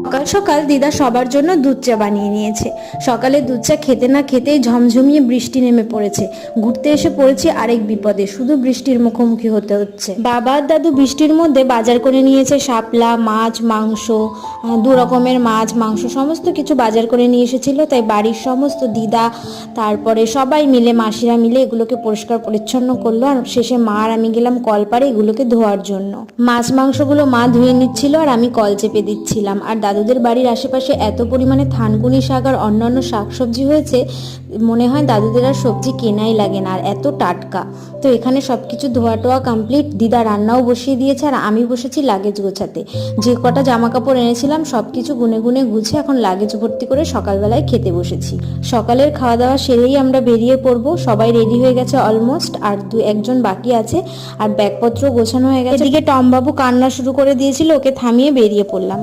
সকাল সকাল দিদা সবার জন্য দুধ চা বানিয়ে নিয়েছে। সকালে দুধ চা খেতে না খেতেই ঝমঝমিয়ে বৃষ্টি নেমে পড়েছে। ঘুরতে এসে পড়েছি আরেক বিপদে, শুধু বৃষ্টির মুখোমুখি হতে হচ্ছে। বাবা আর দাদু বৃষ্টির মধ্যে বাজার করে নিয়েছে শাপলা মাছ, মাংস, 2 রকমের মাছ মাংস সমস্ত কিছু বাজার করে নিয়ে এসেছিল। তাই বাড়ির সমস্ত দিদা, তারপরে সবাই মিলে, মাসিরা মিলে এগুলোকে পরিষ্কার পরিচ্ছন্ন করলো। আর শেষে মা আর আমি গেলাম কলপাড়ে এগুলোকে ধোয়ার জন্য। মাছ মাংসগুলো মা ধুয়ে নিচ্ছিল আর আমি কল চেপে দিচ্ছিলাম। আর দাদুদের বাড়ির আশেপাশে এত পরিমাণে থানকুনি শাক আর অন্যান্য শাকসবজি হয়েছে, মনে হয় দাদুদের আর সবজি কেনাই লাগে না, আর এত টাটকা। তো এখানে সবকিছু ধোয়া টোয়া কমপ্লিট, দিদা রান্নাও বসিয়ে দিয়েছে আর আমি বসেছি লাগেজ গোছাতে। যে কটা জামা কাপড় এনেছিলাম সবকিছু গুনে গুনে গুছে এখন লাগেজ ভর্তি করে সকালবেলায় খেতে বসেছি। সকালের খাওয়া দাওয়া সেরেই আমরা বেরিয়ে পড়বো। সবাই রেডি হয়ে গেছে অলমোস্ট, আর 1জন বাকি আছে। আর ব্যাগপত্র গোছানো হয়ে গেছে। এদিকে টমবাবু কান্না শুরু করে দিয়েছিল, ওকে থামিয়ে বেরিয়ে পড়লাম।